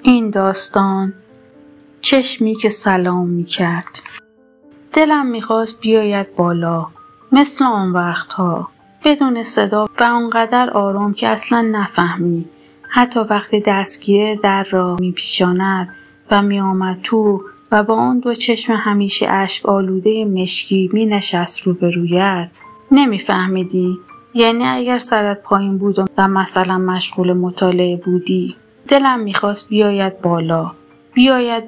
این داستان چشمی که سلام می‌کرد. دلم می‌خواست بیاید بالا، مثل آن وقتها، بدون صدا و آنقدر آرام که اصلاً نفهمی. حتی وقتی دستگیره در را می‌پیچاند و می‌آمد تو و با آن دو چشم همیشه اشک آلوده مشکی می‌نشست روبرویت، نمی‌فهمیدی. یعنی اگر سرت پایین بود و مثلا مشغول مطالعه بودی، دلم می‌خواست بیاید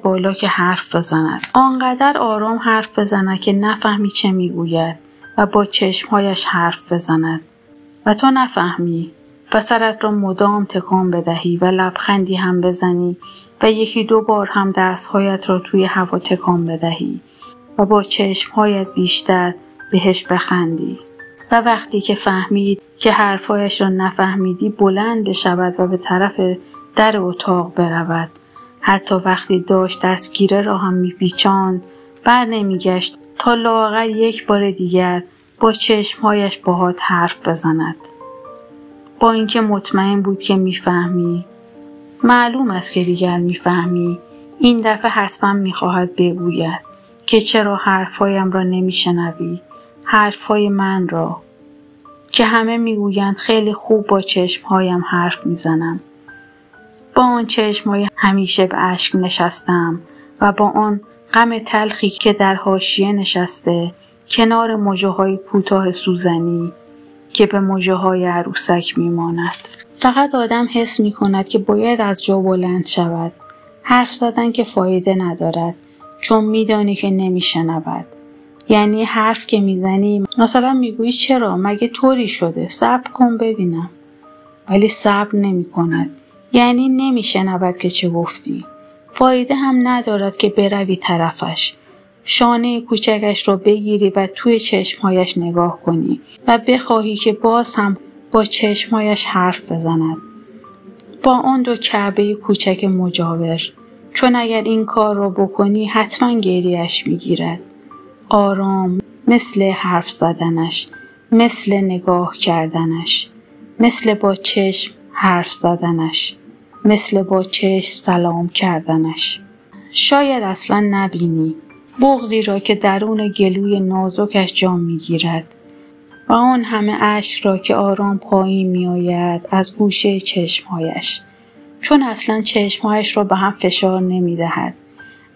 بالا که حرف بزند. آنقدر آرام حرف بزند که نفهمی چه میگوید و با چشمهایش حرف بزند و تو نفهمی و سرت را مدام تکان بدهی و لبخندی هم بزنی و یکی دو بار هم دستهایت را توی هوا تکان بدهی و با چشمهایت بیشتر بهش بخندی. و وقتی که فهمید که حرفایش را نفهمیدی، بلند بشود و به طرف در اتاق برود. حتی وقتی داشت دستگیره را هم میپیچاند، بر نمیگشت تا لااقل یک بار دیگر با چشمهایش باهات حرف بزند. با اینکه مطمئن بود که میفهمی، معلوم است که دیگر میفهمی، این دفعه حتما میخواهد بگوید که چرا حرفهایم را نمیشنوی، حرفهای من را که همه میگویند خیلی خوب با چشمهایم حرف میزنم. با آن چشمهای همیشه به اشک نشستم و با آن غم تلخی که در حاشیه نشسته کنار مژه‌های کوتاه سوزنی که به مژه‌های عروسک میماند. فقط آدم حس میکند که باید از جا بلند شود. حرف زدن که فایده ندارد، چون میدانی که نمیشنود. یعنی حرف که میزنی مثلا میگویی چرا، مگه طوری شده، صبر کن ببینم، ولی صبر نمی کند. یعنی نمیشنود که چه گفتی. فایده هم ندارد که بروی طرفش، شانه کوچکش را بگیری و توی چشمهایش نگاه کنی و بخواهی که باز هم با چشمهایش حرف بزند، با آن دو کعبه کوچک مجاور. چون اگر این کار را بکنی حتما گریه‌اش میگیرد. آرام، مثل حرف زدنش، مثل نگاه کردنش، مثل با چشم حرف زدنش، مثل با چشم سلام کردنش. شاید اصلا نبینی بغضی را که درون گلوی نازکش جا میگیرد و آن همه اشک را که آرام پایین می آید از گوشه چشمهایش، چون اصلا چشمهایش را به هم فشار نمی دهد.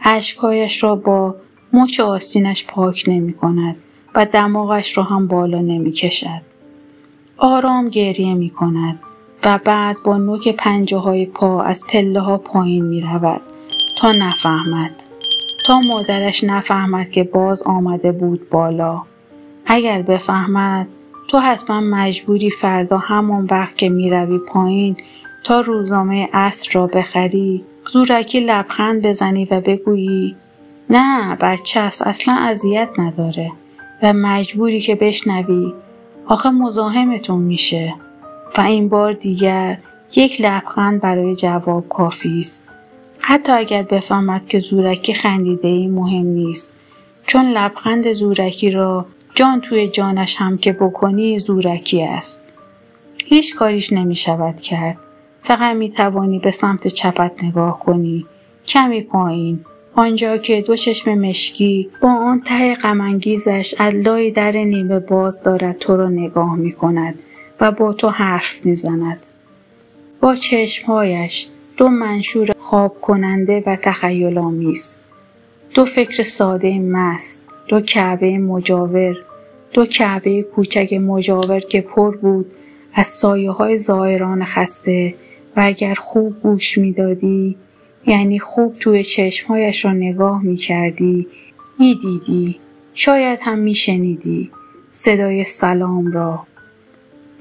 اشکهایش را با مچ آستینش پاک نمی کند و دماغش را هم بالا نمی کشد. آرام گریه می کند و بعد با نوک پنجه های پا از پله ها پایین می رود تا نفهمد، تا مادرش نفهمد که باز آمده بود بالا. اگر بفهمد، تو حتما مجبوری فردا همان وقت که می روی پایین تا روزنامه عصر را بخری، زورکی لبخند بزنی و بگویی نه بچه است، اصلا اذیت نداره، و مجبوری که بشنوی آخه مزاحمتون میشه. و این بار دیگر یک لبخند برای جواب کافی است. حتی اگر بفهمد که زورکی خندیده‌ای مهم نیست، چون لبخند زورکی را جان توی جانش هم که بکنی زورکی است. هیچ کاریش نمی شود کرد. فقط می توانی به سمت چپت نگاه کنی، کمی پایین، آنجا که دو چشم مشکی با آن ته غم‌انگیزش از لای در نیمه باز دارد تو را نگاه می کند و با تو حرف می زند. با چشمهایش، دو منشور خواب کننده و تخیل‌آمیز، دو فکر ساده مست، دو کعبه مجاور، دو کعبه کوچک مجاور که پر بود از سایه‌های زائران خسته. و اگر خوب گوش می‌دادی، یعنی خوب توی چشمهایش را نگاه می‌کردی، می‌دیدی، شاید هم می‌شنیدی صدای سلام را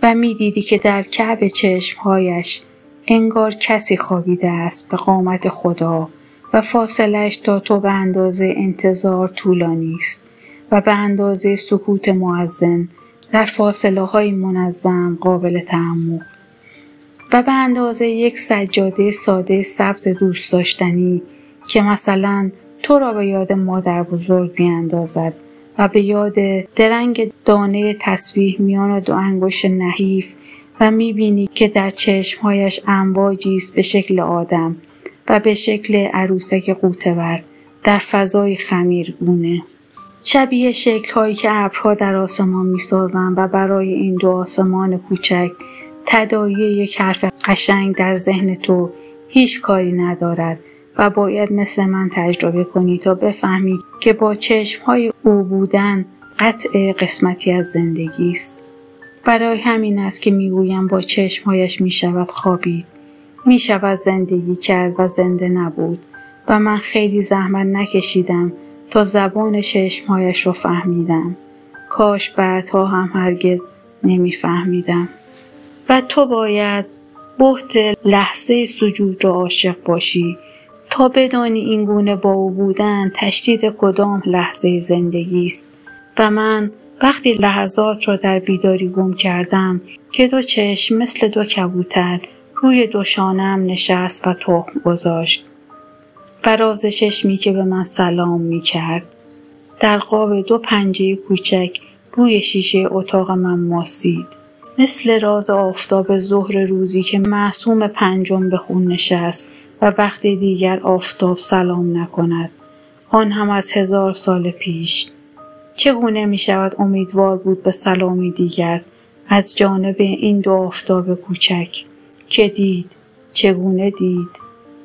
و می‌دیدی که در کعب چشمهایش انگار کسی خوابیده است به قامت خدا و فاصله‌اش تا تو به اندازه انتظار طولانی است و به اندازه سکوت مؤذن در فاصله‌های منظم قابل تحمل و به اندازه یک سجاده ساده سبز دوست داشتنی که مثلا تو را به یاد مادر بزرگ میاندازد و به یاد درنگ دانه تسبیح میان دو انگشت نحیف و میبینی که در چشمهایش امواجی است به شکل آدم و به شکل عروسک غوطه‌ور در فضای خمیرگونه. شبیه شکل‌هایی که ابرها در آسمان می‌سازند و برای این دو آسمان کوچک تداعی یک حرف قشنگ در ذهن تو هیچ کاری ندارد و باید مثل من تجربه کنی تا بفهمی که با چشم‌های او بودن قطع قسمتی از زندگی است. برای همین است که میگویم با چشم‌هایش می‌شود خوابید، می‌شود زندگی کرد و زنده نبود و من خیلی زحمت نکشیدم تا زبان چشم‌هایش رو فهمیدم. کاش بعدها هم هرگز نمی‌فهمیدم. و تو باید بهت لحظه سجود را عاشق باشی تا بدانی این گونه با او بودن تشدید کدام لحظه زندگی است. و من وقتی لحظات را در بیداری گم کردم که دو چشم مثل دو کبوتر روی دو شانه‌ام نشست و تخم گذاشت و راز چشمی که به من سلام می کرد در قاب دو پنجه کوچک روی شیشه اتاق من ماسید، مثل راز آفتاب ظهر روزی که معصوم پنجم به خون نشست و وقت دیگر آفتاب سلام نکند، آن هم از 1000 سال پیش. چگونه می شود امیدوار بود به سلامی دیگر از جانب این دو آفتاب کوچک که دید، چگونه دید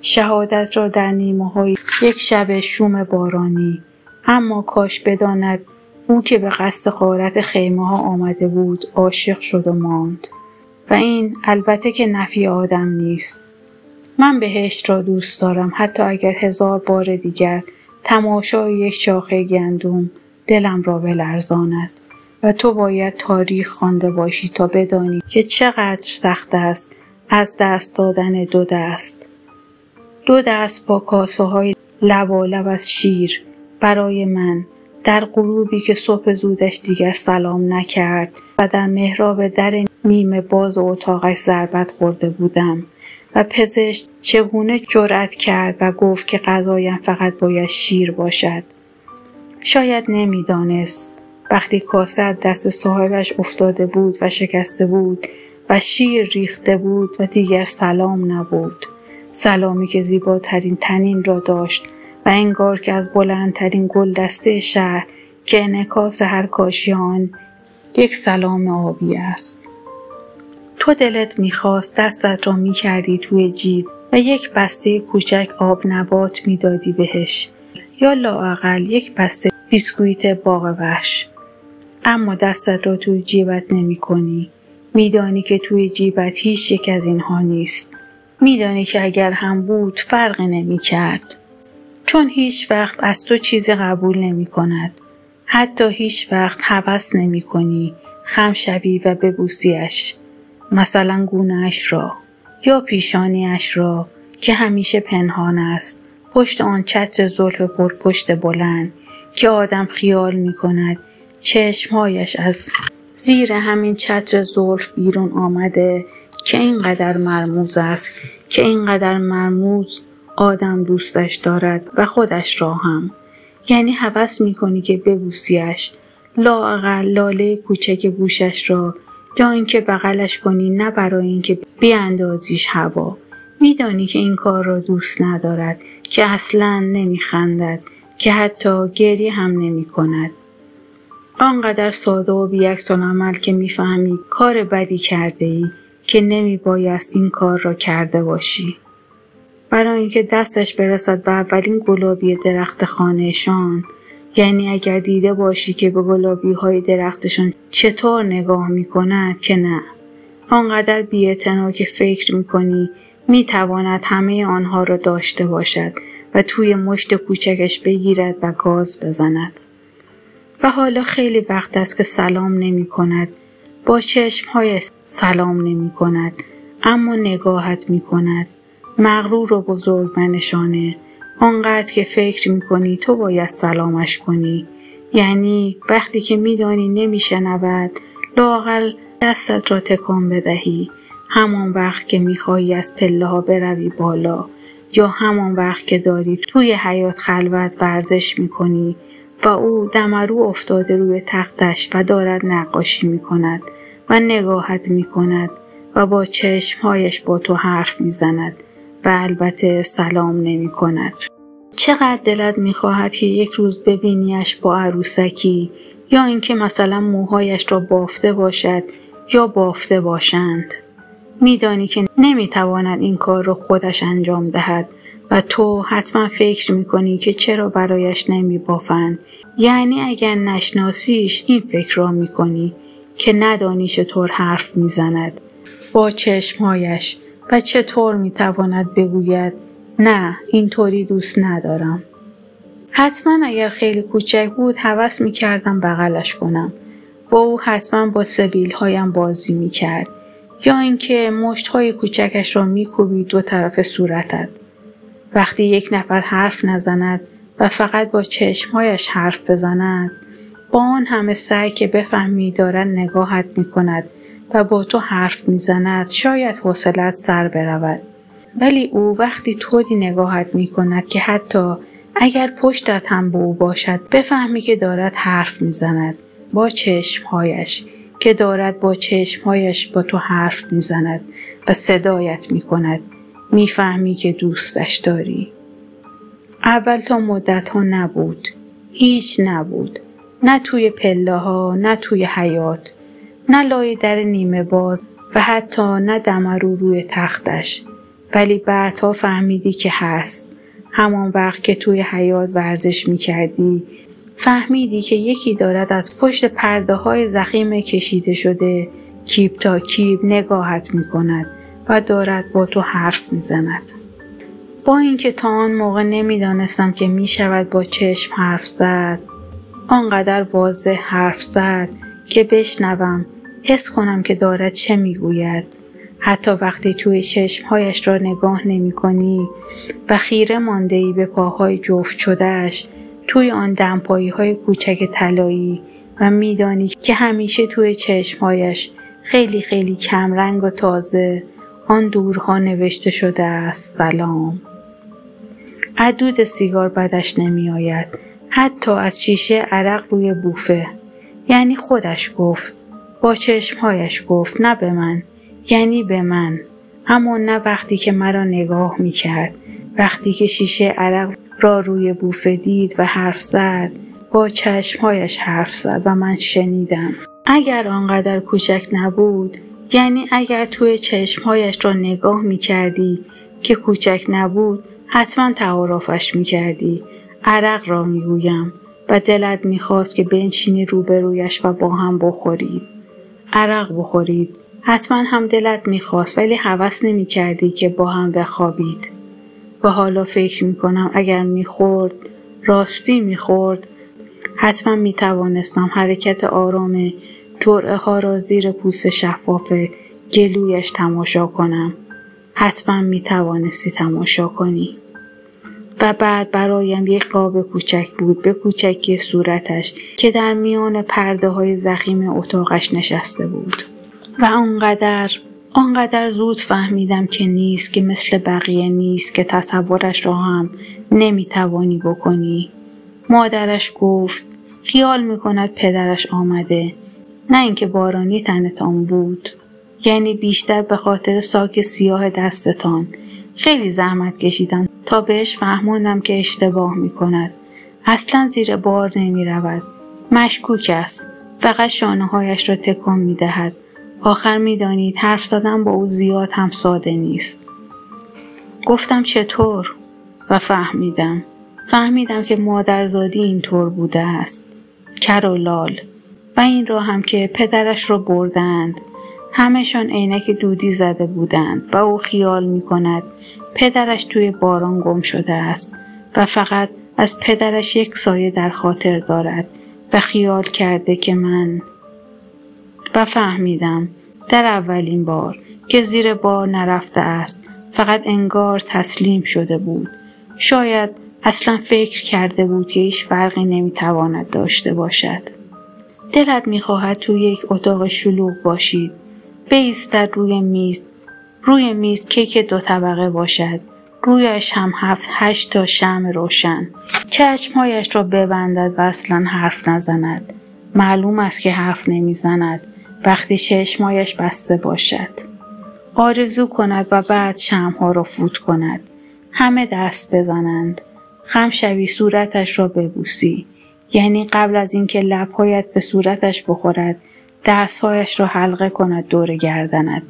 شهادت را در نیمه‌های یک شب شوم بارانی. اما کاش بداند او که به قصد غارت خیمه ها آمده بود عاشق شد و ماند. و این البته که نفی آدم نیست. من بهشت را دوست دارم حتی اگر 1000 بار دیگر تماشای یک شاخه گندم دلم را بلرزاند. و تو باید تاریخ خوانده باشی تا بدانی که چقدر سخت است از دست دادن دو دست. دو دست با کاسه های لبالب از شیر برای من در غروبی که صبح زودش دیگر سلام نکرد و در محراب در نیمه باز اتاقش ضربت خورده بودم و پزشک چگونه جرأت کرد و گفت که غذایم فقط باید شیر باشد. شاید نمیدانست وقتی کاسه از دست صاحبش افتاده بود و شکسته بود و شیر ریخته بود و دیگر سلام نبود، سلامی که زیباترین طنین را داشت و انگار که از بلندترین گلدسته شهر که انعکاس هر کاشی آن یک سلام آبی است. تو دلت میخواست دستت را میکردی توی جیب و یک بسته کوچک آب نبات میدادی بهش یا لااقل یک بسته بیسکویت باغ وحش. اما دستت را توی جیبت نمی کنی. میدانی که توی جیبت هیچ یک از اینها نیست. میدانی که اگر هم بود فرقی نمی کرد. چون هیچ وقت از تو چیزی قبول نمی کند. حتی هیچ وقت هوس نمی کنی خم شوی و ببوسیش. مثلا گونه‌اش را یا پیشانیش را که همیشه پنهان است پشت آن چتر زلف پرپشت بلند که آدم خیال می کند چشمهایش از زیر همین چتر زلف بیرون آمده که اینقدر مرموز است که اینقدر مرموز آدم دوستش دارد و خودش را هم. یعنی هوس می کنی که ببوسیش، لااقل لاله کوچک گوشش را، یا اینکه بغلش کنی، نه برای اینکه بیاندازیش هوا. میدانی که این کار را دوست ندارد، که اصلاً نمیخندد، که حتی گریه هم نمی کند. آنقدر ساده و بی‌عکس‌العمل که میفهمی کار بدی کرده ای که نمی بایست این کار را کرده باشی. برای اینکه دستش برسد به اولین گلابی درخت خانهشان، یعنی اگر دیده باشی که به گلابی های درختشان چطور نگاه می کند که نه. آنقدر بی‌اعتنا که فکر می کنی می تواند همه آنها را داشته باشد و توی مشت کوچکش بگیرد و گاز بزند. و حالا خیلی وقت است که سلام نمی کند. با چشمهای سلام نمی کند. اما نگاهت می کند. مغرور و بزرگ منشانه. آنقدر که فکر می کنی تو باید سلامش کنی. یعنی وقتی که می دانی نمی شنود، لااقل دستت را تکان بدهی. همان وقت که می خواهی از پله ها بروی بالا، یا همان وقت که داری توی حیاط خلوت ورزش می کنی و او دمرو افتاده روی تختش و دارد نقاشی می کند و نگاهت می کند و با چشمهایش با تو حرف می زند و البته سلام نمی کند. چقدر دلت می خواهد که یک روز ببینیش با عروسکی، یا اینکه مثلا موهایش را بافته باشد یا بافته باشند. میدانی که نمیتواند این کار را خودش انجام دهد و تو حتما فکر میکنی که چرا برایش نمیبافند. یعنی اگر نشناسیش این فکر را میکنی که ندانی چطور حرف میزند با چشمهایش و چطور میتواند بگوید نه اینطوری دوست ندارم. حتما اگر خیلی کوچک بود هوس میکردم بغلش کنم. با او حتما با سبیلهایم بازی میکرد، یا اینکه مشتهای کوچکش را میکوبید دو طرف صورتت. وقتی یک نفر حرف نزند و فقط با چشمهایش حرف بزند، با آن همه سعی که بفهمی دارد نگاهت میکند و با تو حرف میزند، شاید حوصله‌ات سر برود. ولی او وقتی طوری نگاهت میکند که حتی اگر پشتت هم به او باشد بفهمی که دارد حرف میزند با چشمهایش، که دارد با چشمهایش با تو حرف میزند و صدایت میکند. میفهمی که دوستش داری. اول تا مدت‌ها نبود. هیچ نبود. نه توی پله ها، نه توی حیاط، نه لای در نیمه باز و حتی نه دمرو روی تختش. ولی بعدها فهمیدی که هست. همان وقت که توی حیاط ورزش میکردی، فهمیدی که یکی دارد از پشت پرده های ضخیم کشیده شده کیپ تا کیپ نگاهت میکند و دارد با تو حرف میزند. با اینکه تا آن موقع نمیدانستم که میشود با چشم حرف زد، آنقدر واضح حرف زد که بشنوم، حس کنم که دارد چه میگوید. حتی وقتی توی چشمهایش را نگاه نمی کنی و خیره مانده‌ای به پاهای جفت شدهش توی آن دمپایی های کوچک طلایی و میدانی که همیشه توی چشمهایش خیلی خیلی کم رنگ و تازه آن دورها نوشته شده است سلام. عدود سیگار بدش نمی آید، حتی از شیشه عرق روی بوفه. یعنی خودش گفت، با چشمهایش گفت، نه به من، یعنی به من. اما نه وقتی که مرا نگاه می کرد. وقتی که شیشه عرق را روی بوفه دید و حرف زد، با چشمهایش حرف زد و من شنیدم. اگر آنقدر کوچک نبود، یعنی اگر توی چشمهایش را نگاه می کردی که کوچک نبود، حتما تعارفش می کردی. عرق را می گویم و دلت می خواست که بنشینی روبرویش و با هم بخورید. عرق بخورید. حتما هم دلت می خواست ولی هوس نمی کردی که با هم بخوابید. و حالا فکر می کنم اگر می خورد، راستی می خورد، حتما می توانستم حرکت آرام جرعه ها را زیر پوست شفاف گلویش تماشا کنم. حتما می توانستی تماشا کنی. و بعد برایم یک قاب کوچک بود به کوچکی صورتش که در میان پرده های ضخیم اتاقش نشسته بود. و آنقدر زود فهمیدم که نیست، که مثل بقیه نیست، که تصورش را هم نمیتوانی بکنی. مادرش گفت خیال میکند پدرش آمده، نه اینکه بارانی تنتان بود. یعنی بیشتر به خاطر ساک سیاه دستتان. خیلی زحمت کشیدم تا بهش فهموندم که اشتباه میکند. اصلا زیر بار نمی رود. مشکوک است. فقط شانه‌هایش را تکان میدهد. آخر میدانید حرف زدن با او زیاد هم ساده نیست. گفتم چطور؟ و فهمیدم که مادرزادی اینطور بوده است. کر و لال. و این را هم که پدرش را بردند. همه‌شان عینک دودی زده بودند و او خیال می‌کند پدرش توی باران گم شده است و فقط از پدرش یک سایه در خاطر دارد و خیال کرده که من. و فهمیدم در اولین بار که زیر بار نرفته است، فقط انگار تسلیم شده بود. شاید اصلا فکر کرده بود که هیچ فرقی نمیتواند داشته باشد. دلت میخواهد توی یک اتاق شلوغ باشید. بایستد روی میز کیک 2 طبقه باشد. رویش هم 7-8 تا شمع روشن. چشمهایش را ببندد و اصلا حرف نزند. معلوم است که حرف نمیزند وقتی چشمهایش بسته باشد. آرزو کند و بعد شمع‌ها را فوت کند. همه دست بزنند. خم شوی صورتش را ببوسی. یعنی قبل از اینکه لب‌هایت به صورتش بخورد، دستهایش را حلقه کند دور گردنت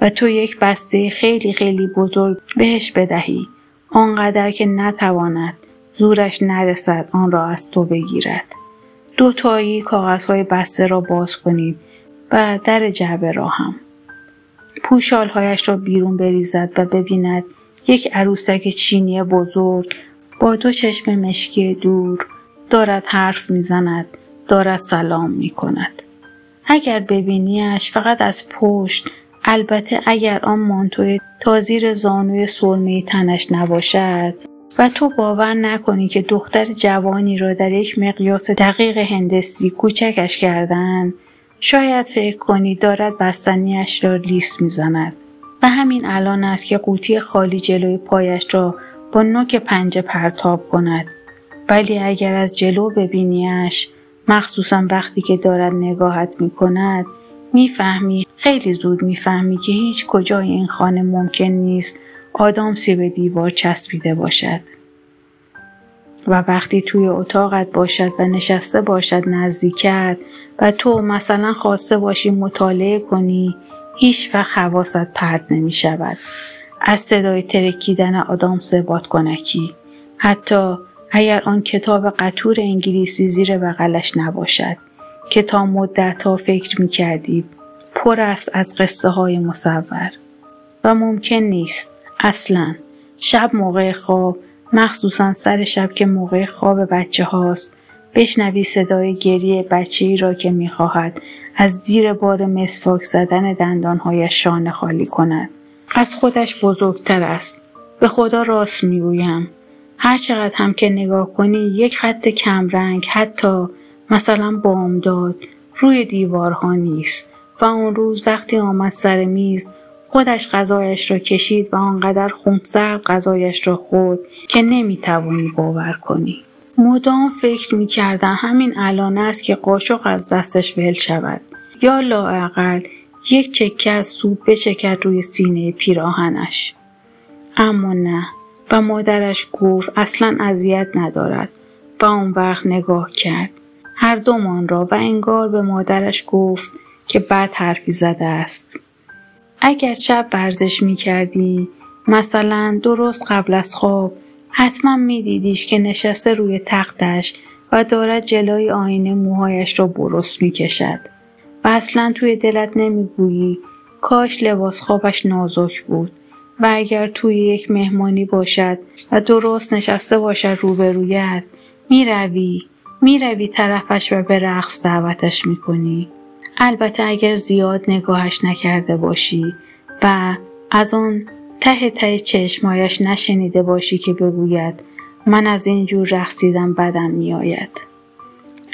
و تو یک بسته خیلی خیلی بزرگ بهش بدهی. آنقدر که نتواند، زورش نرسد آن را از تو بگیرد. 2 تایی کاغذهای بسته را باز کنید و در جعبه را هم. پوشالهایش را بیرون بریزد و ببیند یک عروسک چینی بزرگ با 2 چشم مشکی دور دارد حرف میزند، دارد سلام میکند. اگر ببینیش فقط از پشت، البته اگر آن مانتوی تا زیر زانوی سرمه‌ای تنش نباشد و تو باور نکنی که دختر جوانی را در یک مقیاس دقیق هندسی کوچکش کردن، شاید فکر کنی دارد بستنیش را لیس میزند. و همین الان است که قوطی خالی جلوی پایش را با نوک پنجه پرتاب کند. ولی اگر از جلو ببینیش، مخصوصا وقتی که دارد نگاهت میکند، میفهمی، خیلی زود میفهمی که هیچ کجای این خانه ممکن نیست آدامسی به دیوار چسبیده باشد. و وقتی توی اتاقت باشد و نشسته باشد نزدیکت و تو مثلا خواسته باشی مطالعه کنی، هیچ وقت حواست پرت نمی شود از صدای ترکیدن آدامس بادکنکی، حتی اگر آن کتاب قطور انگلیسی زیر بغلش نباشد که تا مدت‌ها فکر می‌کردی پر است از قصه های مصور. و ممکن نیست اصلاً شب موقع خواب، مخصوصاً سر شب که موقع خواب بچه هاست، بشنوی صدای گریه بچه‌ای را که می‌خواهد از زیر بار مسواک زدن دندان‌هایش شانه خالی کند. از خودش بزرگتر است. به خدا راست میگویم. هر چقدر هم که نگاه کنی یک خط کمرنگ، حتی مثلا بامداد، روی دیوارها نیست. و اون روز وقتی آمد سر میز، خودش غذایش را کشید و آنقدر خونسرد غذایش را خورد که نمیتوانی باور کنی. مدام فکر میکردم همین الان است که قاشق از دستش ول شود یا لااقل یک چکه از سوپ بچکد روی سینه پیراهنش. اما نه. و مادرش گفت اصلاً اذیت ندارد و اون وقت نگاه کرد هر دومان را و انگار به مادرش گفت که بد حرفی زده است. اگر شب ورزش می کردی، مثلا درست قبل از خواب، حتما می دیدیش که نشسته روی تختش و دارد جلوی آینه موهایش را برس می کشد. و اصلا توی دلت نمی گویی کاش لباس خوابش نازک بود. و اگر توی یک مهمانی باشد و درست نشسته باشد روبرویت، میروی طرفش و به رقص دعوتش میکنی. البته اگر زیاد نگاهش نکرده باشی و از اون ته چشمایش نشنیده باشی که بگوید من از این جور رقصیدن بدم میآید.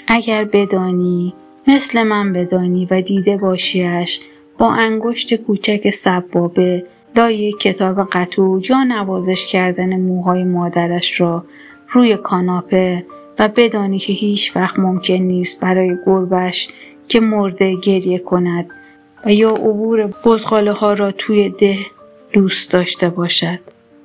اگر بدانی، مثل من بدانی و دیده باشیش با انگشت کوچک سبابه لای کتاب قطور یا نوازش کردن موهای مادرش را روی کاناپه و بدانی که هیچ وقت ممکن نیست برای گربش که مرده گریه کند و یا عبور بزغاله ها را توی ده دوست داشته باشد.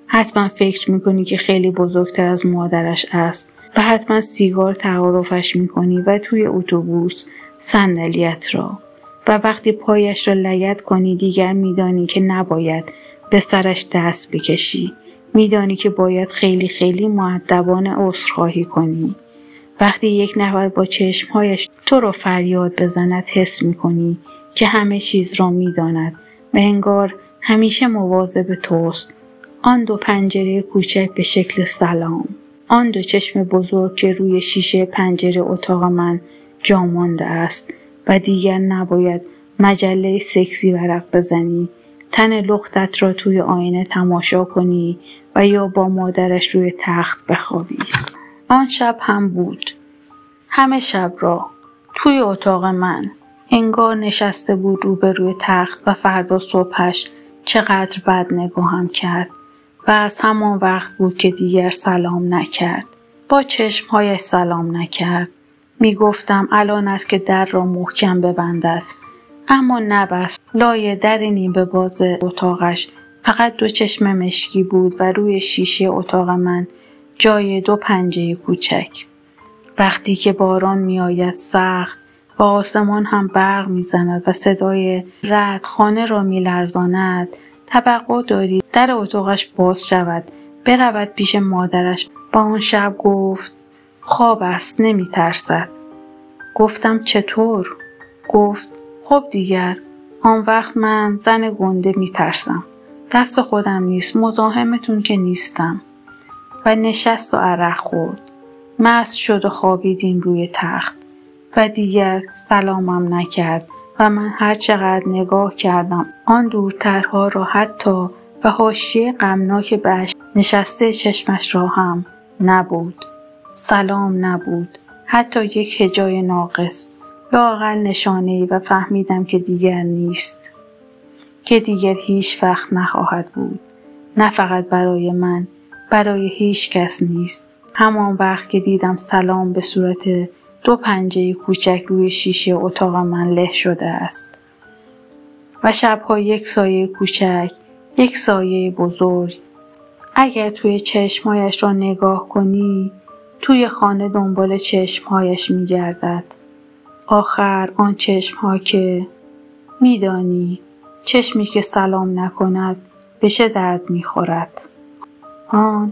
حتما فکر میکنی که خیلی بزرگتر از مادرش است و حتما سیگار تعارفش میکنی و توی اتوبوس صندلیت را. و وقتی پایش را لگد کنی دیگر میدانی که نباید به سرش دست بکشی. میدانی که باید خیلی خیلی مؤدبانه عذرخواهی کنی. وقتی یک نفر با چشمهایش تو را فریاد بزند حس میکنی که همه چیز را میداند و انگار همیشه مواظب توست. آن 2 پنجره کوچک به شکل سلام. آن 2 چشم بزرگ که روی شیشه پنجره اتاق من جا مانده است و دیگر نباید مجله سکسی ورق بزنی، تن لختت را توی آینه تماشا کنی و یا با مادرش روی تخت بخوابی. آن شب هم بود. همه شب را توی اتاق من انگار نشسته بود روبروی تخت و فردا صبحش چقدر بد نگاهم کرد و از همان وقت بود که دیگر سلام نکرد. با چشمهایش سلام نکرد. می گفتم الان است که در را محکم ببندد، اما نبست لای در نیمه باز اتاقش فقط 2 چشم مشکی بود و روی شیشه اتاق من جای 2 پنجه کوچک. وقتی که باران میآید سخت و آسمان هم برق میزند و صدای رعد خانه را میلرزاند، توقع داری در اتاقش باز شود، برود پیش مادرش. با آن شب گفت خواب است، نمیترسد. گفتم چطور؟ گفت خب دیگر، آن وقت من زن گنده میترسم. دست خودم نیست، مزاحمتون که نیستم. و نشست و عرق خورد. مست شد و خوابیدیم روی تخت و دیگر سلامم نکرد و من هر چقدر نگاه کردم آن دورترها را حتی و حاشیه غمناک بهش نشسته چشمش را هم نبود. سلام نبود، حتی یک هجای ناقص، لااقل نشانه‌ای. و فهمیدم که دیگر نیست، که دیگر هیچ وقت نخواهد بود. نه فقط برای من، برای هیچ کس نیست. همان وقت که دیدم سلام به صورت 2 پنجه کوچک روی شیشه اتاق من له شده است و شبها یک سایه کوچک، یک سایه بزرگ. اگر توی چشمهایش را نگاه کنی، توی خانه دنبال چشمهایش می‌گردد. آخر آن چشمها که می‌دانی، چشمی که سلام نکند به چه درد می‌خورد. آن